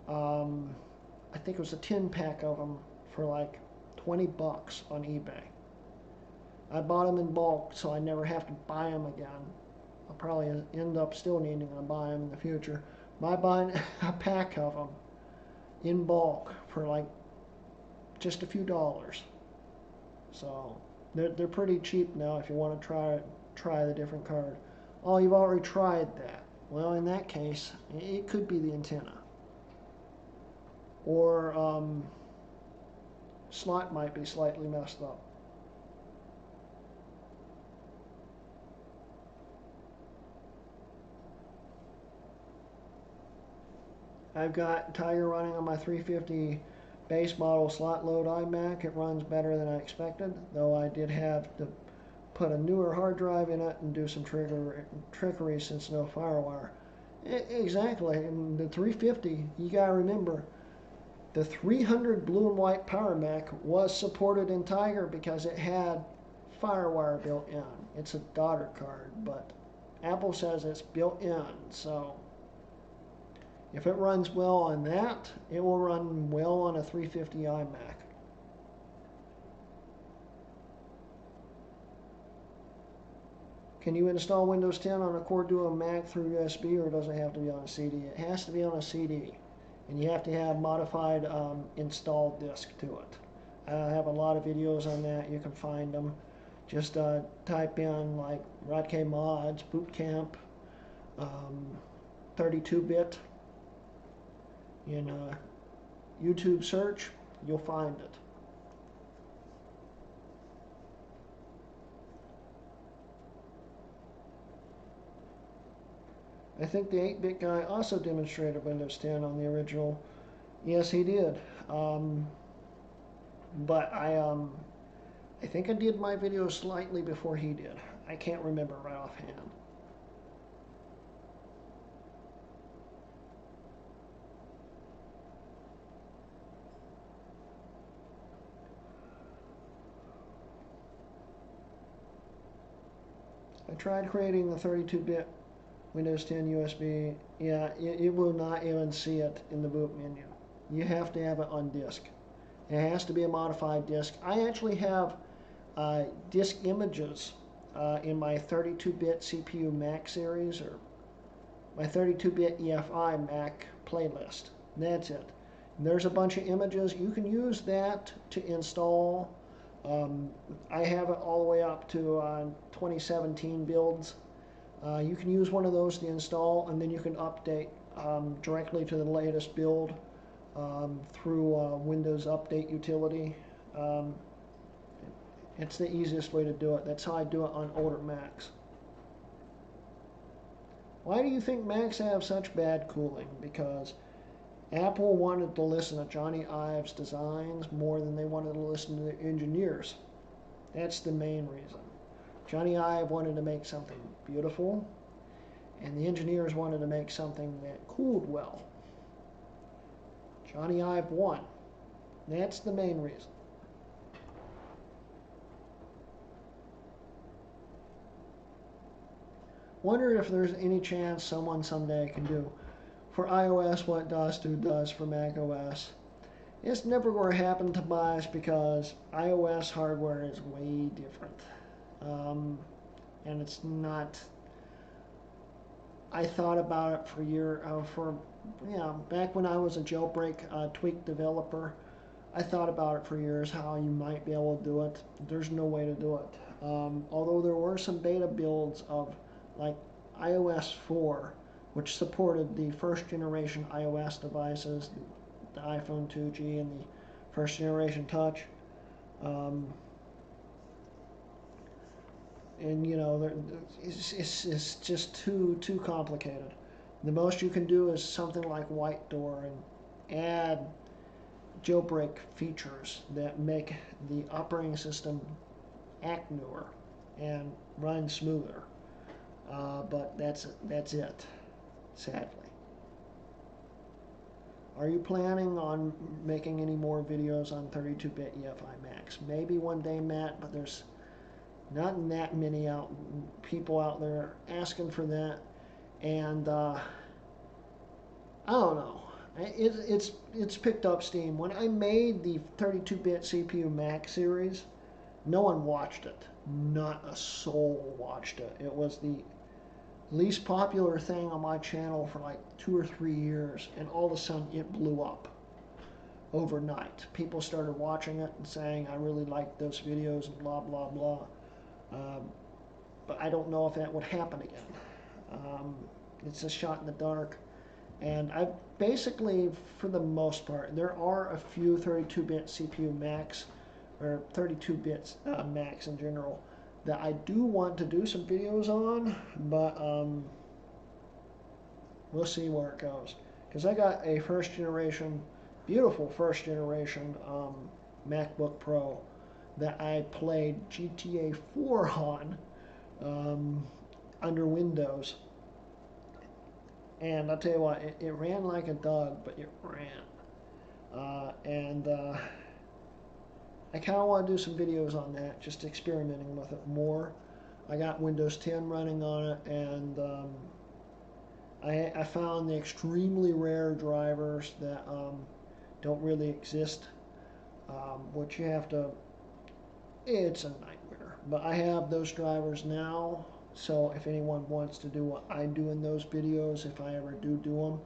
I think it was a 10-pack of them for like $20 on eBay. I bought them in bulk so I never have to buy them again. I'll probably end up still needing to buy them in the future. By buying a pack of them in bulk for like just a few dollars. So they're pretty cheap now if you want to try the different card. Oh, you've already tried that. Well, in that case, it could be the antenna. Or slot might be slightly messed up. I've got Tiger running on my 350 base model slot load iMac. It runs better than I expected, though I did have to put a newer hard drive in it and do some trickery since no FireWire. Exactly, and the 350, you gotta remember, the 300 blue and white Power Mac was supported in Tiger because it had FireWire built in. It's a daughter card, but Apple says it's built in, so if it runs well on that, it will run well on a 350 iMac. Can you install Windows 10 on a Core Duo Mac through USB, or does it have to be on a CD? It has to be on a CD, and you have to have modified installed disk to it. I have a lot of videos on that. You can find them. Just type in like Rodkay Mods, Bootcamp, 32-bit. In YouTube search, you'll find it. I think the 8-bit guy also demonstrated Windows 10 on the original. Yes, he did. But I think I did my video slightly before he did. I can't remember right offhand. I tried creating the 32-bit Windows 10 USB. Yeah, it will not even see it in the boot menu. You have to have it on disk. It has to be a modified disk. I actually have disk images in my 32-bit CPU Mac series, or my 32-bit EFI Mac playlist. That's it. And there's a bunch of images. You can use that to install. I have it all the way up to 2017 builds. You can use one of those to install, and then you can update directly to the latest build through Windows Update utility. It's the easiest way to do it. That's how I do it on older Macs. Why do you think Macs have such bad cooling? Because Apple wanted to listen to Johnny Ive's designs more than they wanted to listen to the engineers. That's the main reason. Johnny Ive wanted to make something beautiful, and the engineers wanted to make something that cooled well. Johnny Ive won. That's the main reason. wonder if there's any chance someone someday can do for iOS what DOS2 does for Mac OS. It's never going to happen, Tobias, because iOS hardware is way different. And it's not. I thought about it back when I was a jailbreak tweak developer. I thought about it for years how you might be able to do it. There's no way to do it. Although there were some beta builds of like iOS 4, which supported the first generation iOS devices, the iPhone 2G and the first generation Touch. And you know, it's just too complicated. The most you can do is something like White Door and add jailbreak features that make the operating system act newer and run smoother. But that's it, sadly. Are you planning on making any more videos on 32-bit EFI Macs? Maybe one day, Matt, but there's not that many people out there asking for that, and I don't know. It's picked up steam. When I made the 32-bit CPU Mac series, no one watched it. Not a soul watched it. It was the least popular thing on my channel for like 2 or 3 years, and all of a sudden it blew up overnight. People started watching it and saying, I really like those videos and blah, blah, blah. But I don't know if that would happen again. It's a shot in the dark. And I've basically, for the most part, there are a few 32-bit CPU Macs, or 32-bit Macs in general, that I do want to do some videos on, but we'll see where it goes. Because I got a beautiful first generation MacBook Pro that I played GTA 4 on under Windows. And I'll tell you what, it ran like a dog, but it ran. I kind of want to do some videos on that, just experimenting with it more. I got Windows 10 running on it, and I found the extremely rare drivers that don't really exist, which you have to, it's a nightmare. But I have those drivers now, so if anyone wants to do what I do in those videos, if I ever do them,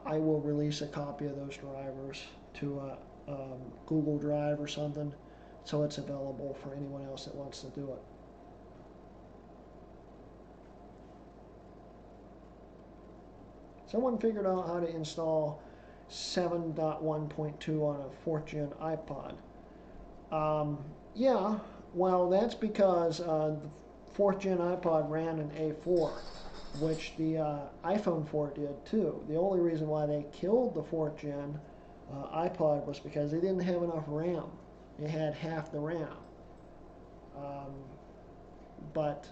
I will release a copy of those drivers to Google Drive or something, so it's available for anyone else that wants to do it. Someone figured out how to install 7.1.2 on a 4th gen iPod. Yeah, well, that's because the 4th gen iPod ran an A4, which the iPhone 4 did too. The only reason why they killed the 4th gen iPod was because they didn't have enough RAM. It had half the RAM. But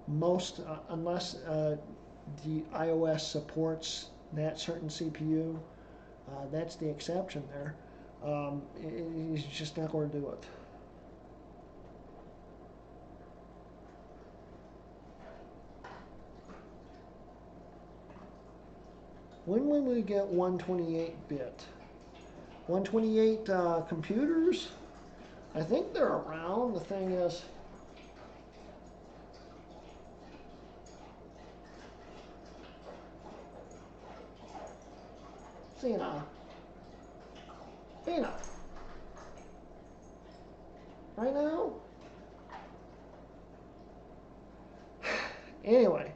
most, unless the iOS supports that certain CPU, that's the exception there. It's just not going to do it. When will we get 128-bit? 128 computers? I think they're around. The thing is, Cena, right now? Anyway,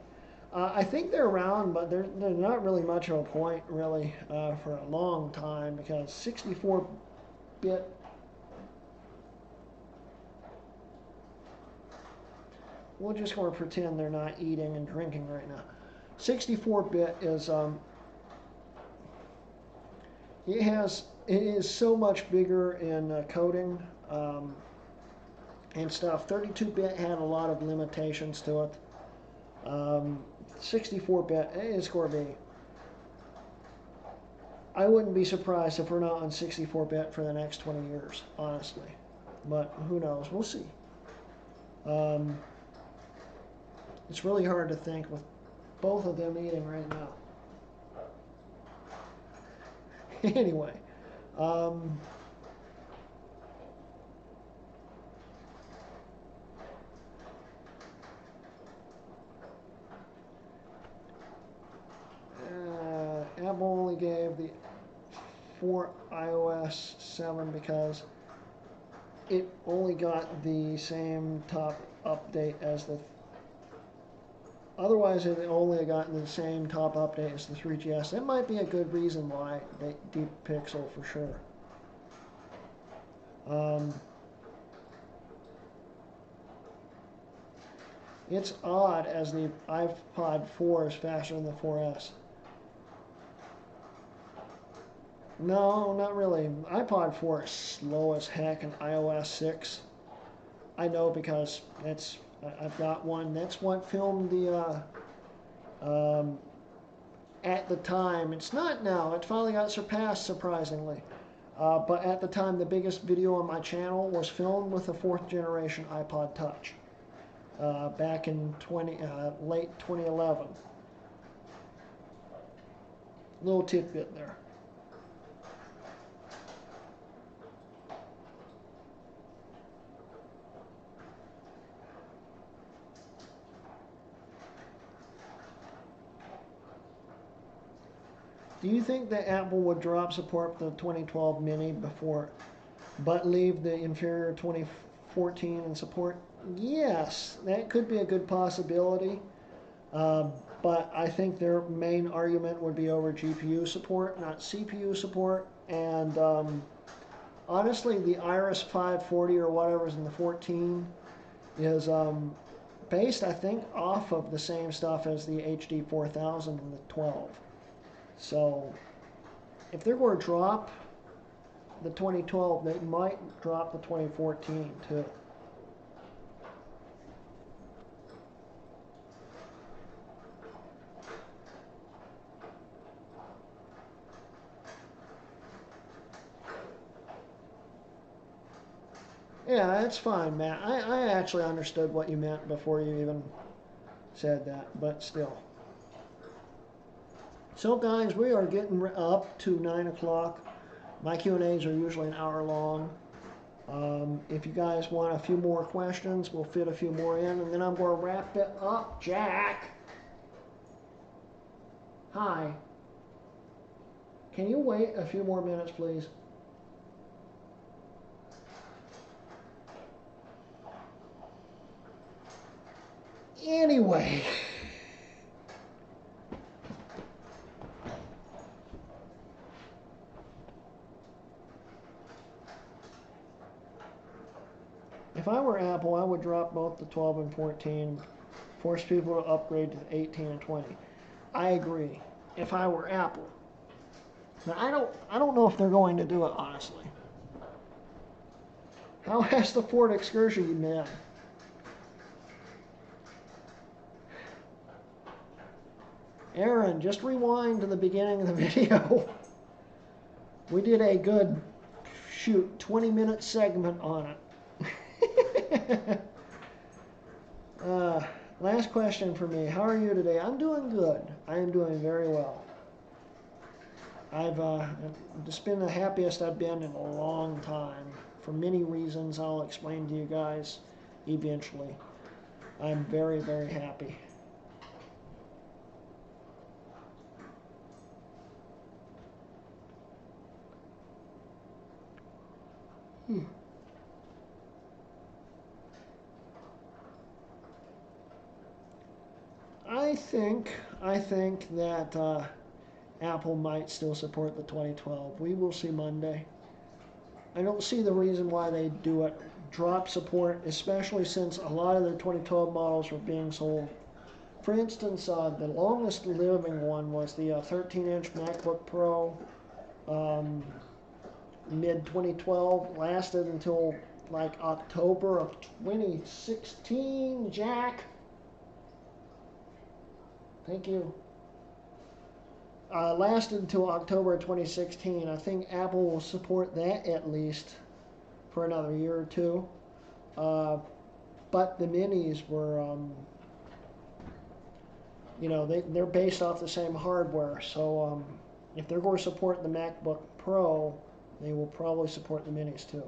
I think they're around, but they're not really much of a point, really, for a long time, because 64-bit, we're just going to pretend they're not eating and drinking right now. 64-bit is, it is so much bigger in coding and stuff. 32-bit had a lot of limitations to it. 64-bit is going to be, I wouldn't be surprised if we're not on 64-bit for the next 20 years, honestly. But who knows? We'll see. It's really hard to think with both of them eating right now. Anyway, Apple only gave the 4 iOS 7 because it only got the same top update as the. Otherwise, it only gotten the same top update as the 3GS. That might be a good reason why they Deep Pixel for sure. It's odd as the iPod 4 is faster than the 4S. No, not really. iPod 4 is slow as heck, and iOS 6. I know because I've got one. That's what filmed the at the time. It's not now. It finally got surpassed, surprisingly. But at the time, the biggest video on my channel was filmed with the 4th generation iPod Touch back in late 2011. Little tidbit there. Do you think that Apple would drop support for the 2012 Mini but leave the inferior 2014 in support? Yes, that could be a good possibility. But I think their main argument would be over GPU support, not CPU support. And honestly, the Iris 540 or whatever's in the 14 is based, I think, off of the same stuff as the HD 4000 in the 12. So if they're going to drop the 2012, they might drop the 2014 too. Yeah, that's fine, Matt. I actually understood what you meant before you even said that, but still. So guys, we are getting up to 9 o'clock. My Q&As are usually an hour long. If you guys want a few more questions, we'll fit a few more in, and then I'm going to wrap it up. Jack! Hi. Can you wait a few more minutes, please? Anyway. If I were Apple, I would drop both the 12 and 14, force people to upgrade to the 18 and 20. I agree. If I were Apple. Now, I don't know if they're going to do it, honestly. How has the Ford Excursion been? Aaron, just rewind to the beginning of the video. We did a good, 20-minute segment on it. Last question for me. How are you today? I'm doing good. I am doing very well. I've just been the happiest I've been in a long time. For many reasons I'll explain to you guys eventually. I'm very, very happy. I think that Apple might still support the 2012. We will see Monday. I don't see the reason why they do it. Drop support, especially since a lot of their 2012 models were being sold. For instance, the longest living one was the 13-inch MacBook Pro, mid-2012, lasted until like October of 2016, Jack. Thank you. Lasted until October of 2016. I think Apple will support that at least for another year or two. But the minis were you know, they're based off the same hardware. So if they're going to support the MacBook Pro, they will probably support the Minis too.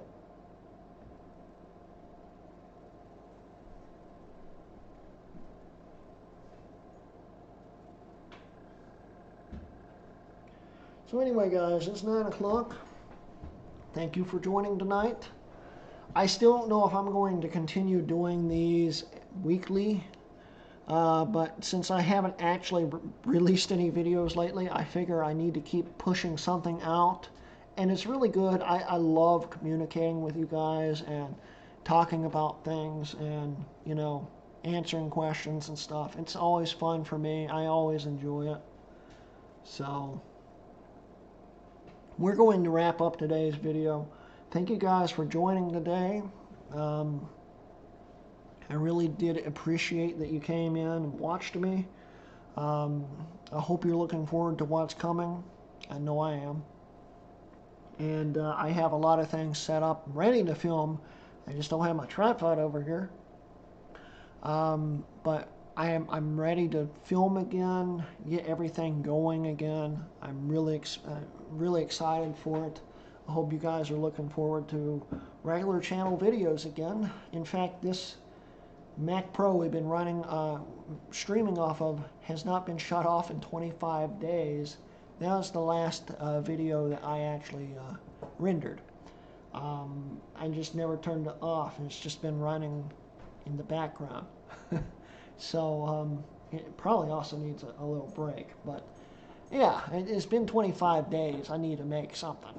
So anyway, guys, it's 9 o'clock. Thank you for joining tonight. I still don't know if I'm going to continue doing these weekly, but since I haven't actually released any videos lately, I figure I need to keep pushing something out. And it's really good. I love communicating with you guys and talking about things and, you know, answering questions and stuff. It's always fun for me. I always enjoy it. So we're going to wrap up today's video. Thank you guys for joining today. I really did appreciate that you came in and watched me. I hope you're looking forward to what's coming. I know I am. And I have a lot of things set up ready to film. I just don't have my tripod over here. But I'm ready to film again, get everything going again. I'm really excited for it. I hope you guys are looking forward to regular channel videos again. In fact, this Mac Pro we've been running, streaming off of, has not been shut off in 25 days. That was the last video that I actually rendered. I just never turned it off, and it's just been running in the background. So it probably also needs a little break. But yeah, it's been 25 days. I need to make something.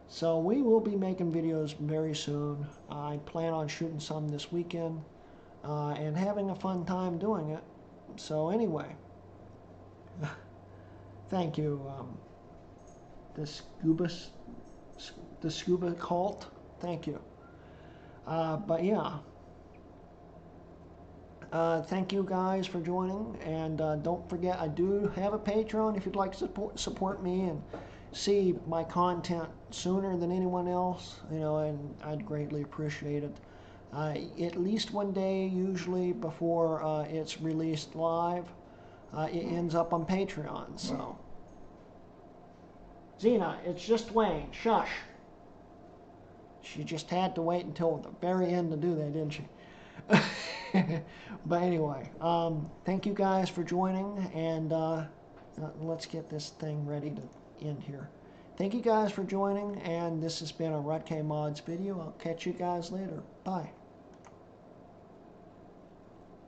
So we will be making videos very soon. I plan on shooting some this weekend and having a fun time doing it. So anyway, thank you, the Scuba Cult. Thank you. But yeah. Thank you guys for joining, and don't forget, I do have a Patreon if you'd like to support me and see my content sooner than anyone else, you know, and I'd greatly appreciate it. At least one day, usually before it's released live, it ends up on Patreon. So, Xena, it's just Wayne. Shush. She just had to wait until the very end to do that, didn't she? But anyway, thank you guys for joining, and let's get this thing ready to end here. Thank you guys for joining, and this has been a Rutk Mods video. I'll catch you guys later. Bye.